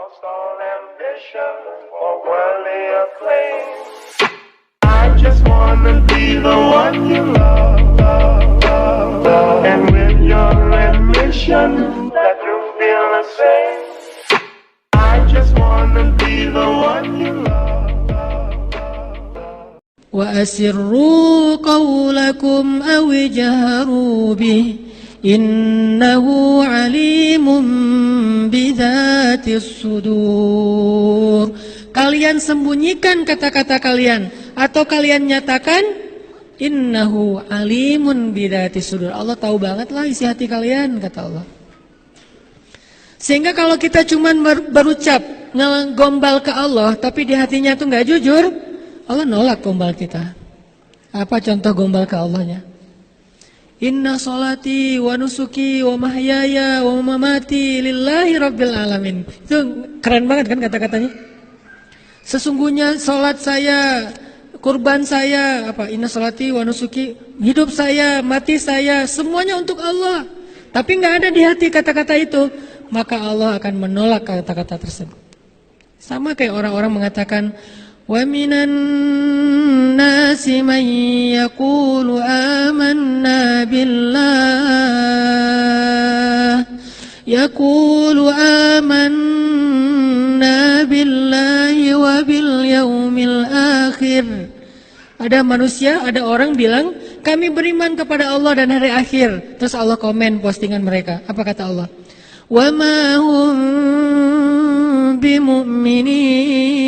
lost all ambition for worldly acclaim. I just wanna be the one you love, and with your admission that you feel the same. I just wanna be the one you love. Wa asirru qawlakum aw ijharu bih innahu alimun bidzatis sudur. Kalian sembunyikan kata-kata kalian atau kalian nyatakan innahu alimun bidzatis sudur. Allah tahu banget lah isi hati kalian, kata Allah. Sehingga kalau kita cuman berucap ngegombal ke Allah tapi di hatinya tuh nggak jujur, Allah nolak gombal kita. Apa contoh gombal ke Allahnya? Inna sholati wa nusuki wa mahyaya wa mamati lillahi rabbil alamin. Itu keren banget kan kata-katanya? Sesungguhnya sholat saya, kurban saya, inna sholati wa nusuki, hidup saya, mati saya, semuanya untuk Allah. Tapi nggak ada di hati kata-kata itu, maka Allah akan menolak kata-kata tersebut. Sama kayak orang-orang mengatakan, wa minan nasi man yaqulu amanna billah wa bil yaumil akhir. Ada manusia, ada orang bilang kami beriman kepada Allah dan hari akhir. Terus Allah komen postingan mereka. Apa kata Allah? Wa ma hum bimu'minin.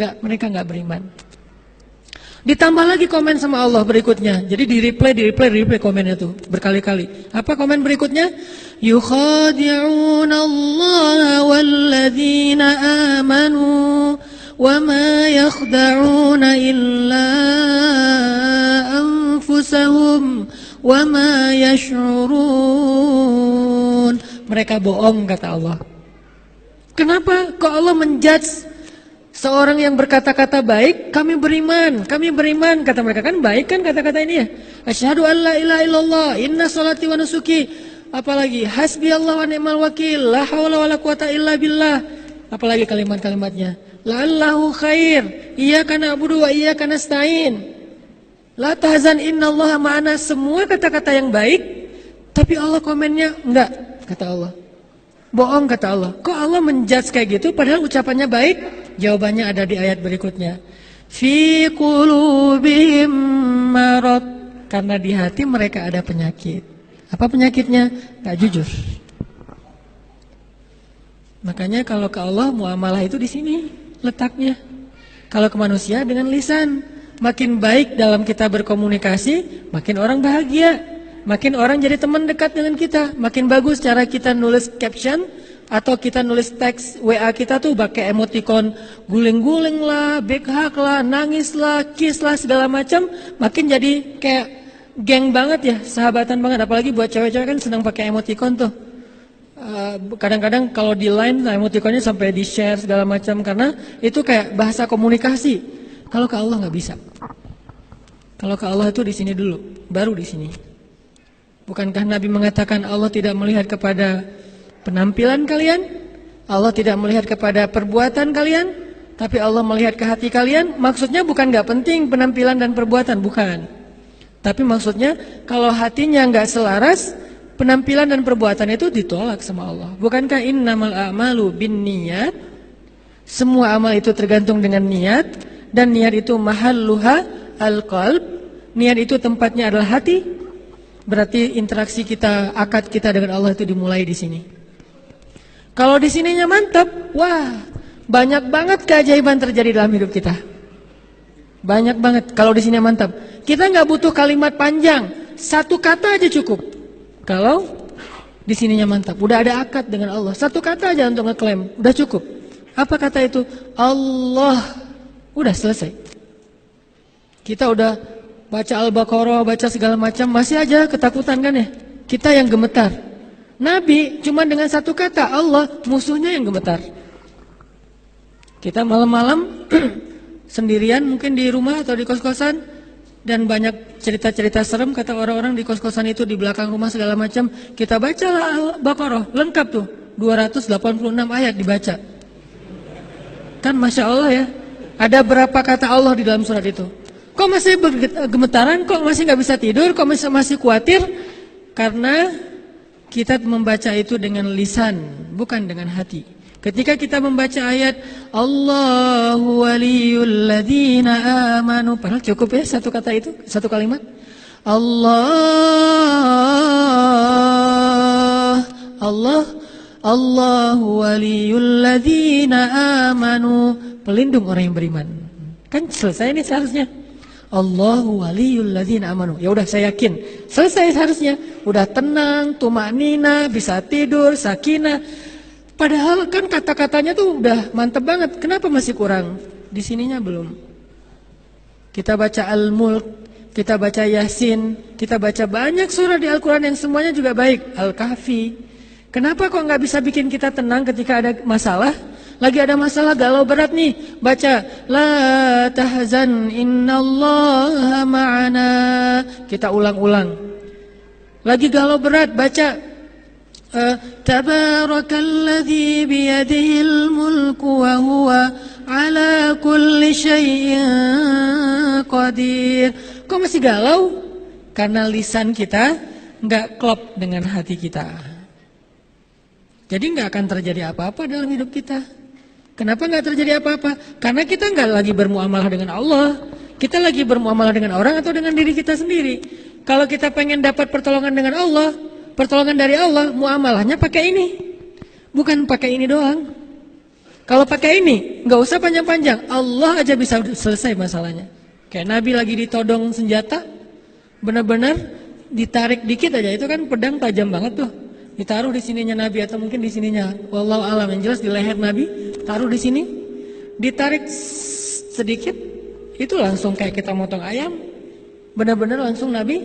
Mereka enggak beriman. Ditambah lagi komen sama Allah berikutnya. Jadi di replay komennya tuh berkali-kali. Apa komen berikutnya? Yukhadi'una Allah walladzina amanu wa ma yakhda'una illa anfusahum wa ma yash'urun. Mereka bohong, kata Allah. Kenapa kok Allah menjudge seorang yang berkata-kata baik? Kami beriman, kata mereka. Kan baik kan kata-kata ini ya. Asyhadu an la ilaha illallah, inna sholati wa nusuki. Apalagi hasbiyallahu wa ni'mal wakil, la haula wala quwata illa billah. Apalagi kalimat-kalimatnya. La'allahu khair, iyyaka na'budu wa iyyaka nasta'in. La tahzan innallaha ma'ana. Semua kata-kata yang baik, tapi Allah komennya enggak, kata Allah. Bohong, kata Allah. Kok Allah menjudge kayak gitu padahal ucapannya baik? Jawabannya ada di ayat berikutnya. Fi qulubihim marad. Karena di hati mereka ada penyakit. Apa penyakitnya? Gak jujur. Makanya kalau ke Allah muamalah itu di sini letaknya. Kalau ke manusia dengan lisan. Makin baik dalam kita berkomunikasi, makin orang bahagia. Makin orang jadi teman dekat dengan kita. Makin bagus cara kita nulis caption atau kita nulis teks WA kita tuh pakai emoticon guling-guling lah, big hug lah, nangis lah, kiss lah, segala macam. Makin jadi kayak geng banget ya, sahabatan banget. Apalagi buat cewek-cewek kan senang pakai emoticon tuh. Kadang-kadang kalau di line emoticonnya sampai di share segala macam karena itu kayak bahasa komunikasi. Kalau ke Allah nggak bisa. Kalau ke Allah itu di sini dulu, baru di sini. Bukankah Nabi mengatakan Allah tidak melihat kepada penampilan kalian? Allah tidak melihat kepada perbuatan kalian, tapi Allah melihat ke hati kalian. Maksudnya bukan nggak penting penampilan dan perbuatan, bukan. Tapi maksudnya kalau hatinya nggak selaras, penampilan dan perbuatan itu ditolak sama Allah. Bukankah innamal a'malu binniyat? Semua amal itu tergantung dengan niat, dan niat itu mahalluha al-qalb. Niat itu tempatnya adalah hati. Berarti interaksi kita, akad kita dengan Allah itu dimulai di sini. Kalau di sininya mantap, wah, banyak banget keajaiban terjadi dalam hidup kita. Banyak banget kalau di sini mantap. Kita nggak butuh kalimat panjang, satu kata aja cukup. Kalau di sininya mantap, udah ada akad dengan Allah. Satu kata aja untuk ngeklaim, udah cukup. Apa kata itu? Allah. Udah selesai. Kita udah baca Al-Baqarah, baca segala macam, masih aja ketakutan kan ya? Kita yang gemetar. Nabi cuma dengan satu kata, Allah, musuhnya yang gemetar. Kita malam-malam sendirian mungkin di rumah atau di kos-kosan, dan banyak cerita-cerita serem kata orang-orang di kos-kosan itu di belakang rumah segala macam. Kita bacalah Al-Baqarah, lengkap tuh. 286 ayat dibaca. Kan Masya Allah ya. Ada berapa kata Allah di dalam surat itu? Kok masih gemetaran? Kok masih gak bisa tidur? Kok masih khawatir? Karena kita membaca itu dengan lisan, bukan dengan hati. Ketika kita membaca ayat Allahu waliyul ladzina amanu, padahal cukup ya satu kata itu, satu kalimat. Allahu waliyul ladzina amanu, pelindung orang yang beriman. Kan selesai ini seharusnya. Allahu waliyul ladzina amanu. Ya udah saya yakin. Selesai seharusnya. Udah tenang, tumanina, bisa tidur, sakinah. Padahal kan kata-katanya tuh udah mantep banget. Kenapa masih kurang? Di sininya belum. Kita baca Al-Mulk, kita baca Yasin, kita baca banyak surah di Al-Quran yang semuanya juga baik. Al-Kahfi. Kenapa kok nggak bisa bikin kita tenang ketika ada masalah? Lagi ada masalah galau berat nih, baca La tahzan innallaha ma'ana. Kita ulang-ulang. Lagi galau berat, baca Tabarakalladzi biyadihil mulku wa huwa ala kulli syai'in qadir. Kok masih galau? Karena lisan kita nggak klop dengan hati kita. Jadi nggak akan terjadi apa-apa dalam hidup kita. Kenapa nggak terjadi apa-apa? Karena kita nggak lagi bermuamalah dengan Allah. Kita lagi bermuamalah dengan orang atau dengan diri kita sendiri. Kalau kita pengen dapat pertolongan dengan Allah, pertolongan dari Allah, muamalahnya pakai ini. Bukan pakai ini doang. Kalau pakai ini, nggak usah panjang-panjang. Allah aja bisa selesai masalahnya. Kayak Nabi lagi ditodong senjata, benar-benar ditarik dikit aja. Itu kan pedang tajam banget tuh. Ditaruh di sininya Nabi atau mungkin di sininya, wallahu alam, yang jelas di leher Nabi, taruh di sini, ditarik sedikit, itu langsung kayak kita motong ayam, benar-benar langsung Nabi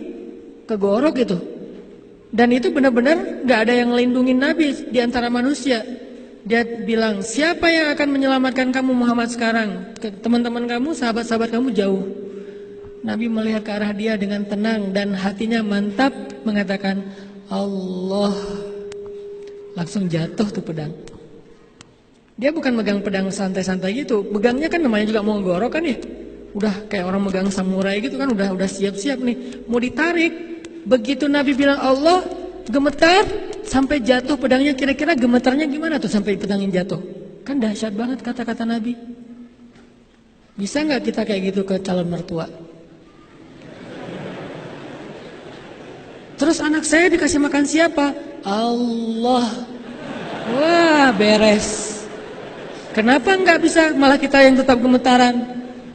kegorok gitu. Dan itu benar-benar nggak ada yang melindungi Nabi di antara manusia. Dia bilang, siapa yang akan menyelamatkan kamu Muhammad sekarang? Teman-teman kamu, sahabat-sahabat kamu jauh. Nabi melihat ke arah dia dengan tenang dan hatinya mantap, mengatakan Allah. Langsung jatuh tuh pedang. Dia bukan megang pedang santai-santai gitu. Megangnya kan namanya juga mau gorok kan ya. Udah kayak orang megang samurai gitu kan, udah siap-siap nih mau ditarik. Begitu Nabi bilang Allah, gemetar sampai jatuh pedangnya. Kira-kira gemetarnya gimana tuh sampai pedangnya jatuh? Kan dahsyat banget kata-kata Nabi. Bisa nggak kita kayak gitu ke calon mertua? Terus anak saya dikasih makan siapa? Allah. Wah, beres. Kenapa nggak bisa malah kita yang tetap gemetaran?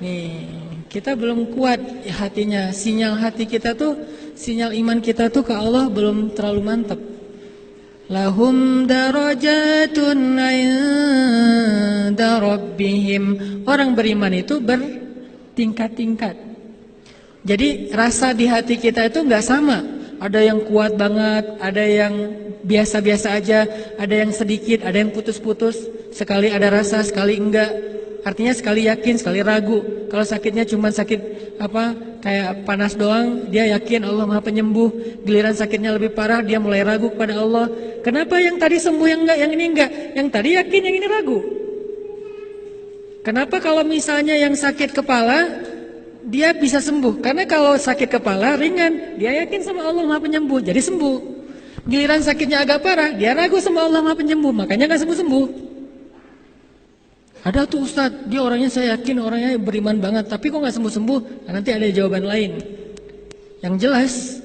Nih, kita belum kuat hatinya. Sinyal hati kita tuh, sinyal iman kita tuh ke Allah belum terlalu mantap. Lahum darajatun 'inda rabbihim. Orang beriman itu bertingkat-tingkat. Jadi rasa di hati kita itu nggak sama. Ada yang kuat banget, ada yang biasa-biasa aja, ada yang sedikit, ada yang putus-putus. Sekali ada rasa, sekali enggak. Artinya sekali yakin, sekali ragu. Kalau sakitnya cuma sakit kayak panas doang, dia yakin Allah Maha Penyembuh. Giliran sakitnya lebih parah, dia mulai ragu kepada Allah. Kenapa yang tadi sembuh yang enggak, yang ini enggak? Yang tadi yakin, yang ini ragu. Kenapa kalau misalnya yang sakit kepala dia bisa sembuh? Karena kalau sakit kepala ringan, dia yakin sama Allah Maha Penyembuh, jadi sembuh. Giliran sakitnya agak parah, dia ragu sama Allah Maha Penyembuh, makanya gak sembuh-sembuh. Ada tuh Ustadz, dia orangnya saya yakin orangnya beriman banget, tapi kok gak sembuh-sembuh? Nah, nanti ada jawaban lain. Yang jelas,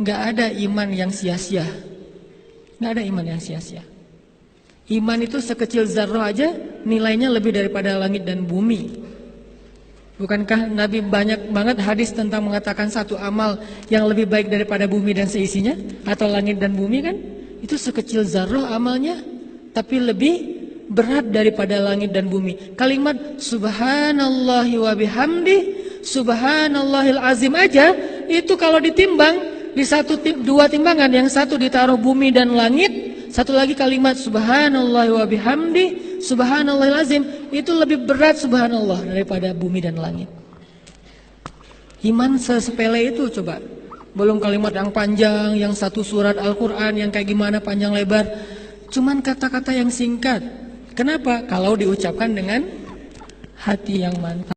gak ada iman yang sia-sia. Gak ada iman yang sia-sia. Iman itu sekecil zarrah aja, nilainya lebih daripada langit dan bumi. Bukankah Nabi banyak banget hadis tentang mengatakan satu amal yang lebih baik daripada bumi dan seisinya? Atau langit dan bumi kan? Itu sekecil zarrah amalnya, tapi lebih berat daripada langit dan bumi. Kalimat subhanallahi wa bihamdi, subhanallahil azim aja, itu kalau ditimbang di dua timbangan, yang satu ditaruh bumi dan langit, satu lagi kalimat subhanallahi wa bihamdi, subhanallahil azim, itu lebih berat subhanallah daripada bumi dan langit. Iman sesepele itu coba. Belum kalimat yang panjang, yang satu surat Al-Quran yang kayak gimana panjang lebar. cuman kata-kata yang singkat. Kenapa? Kalau diucapkan dengan hati yang mantap.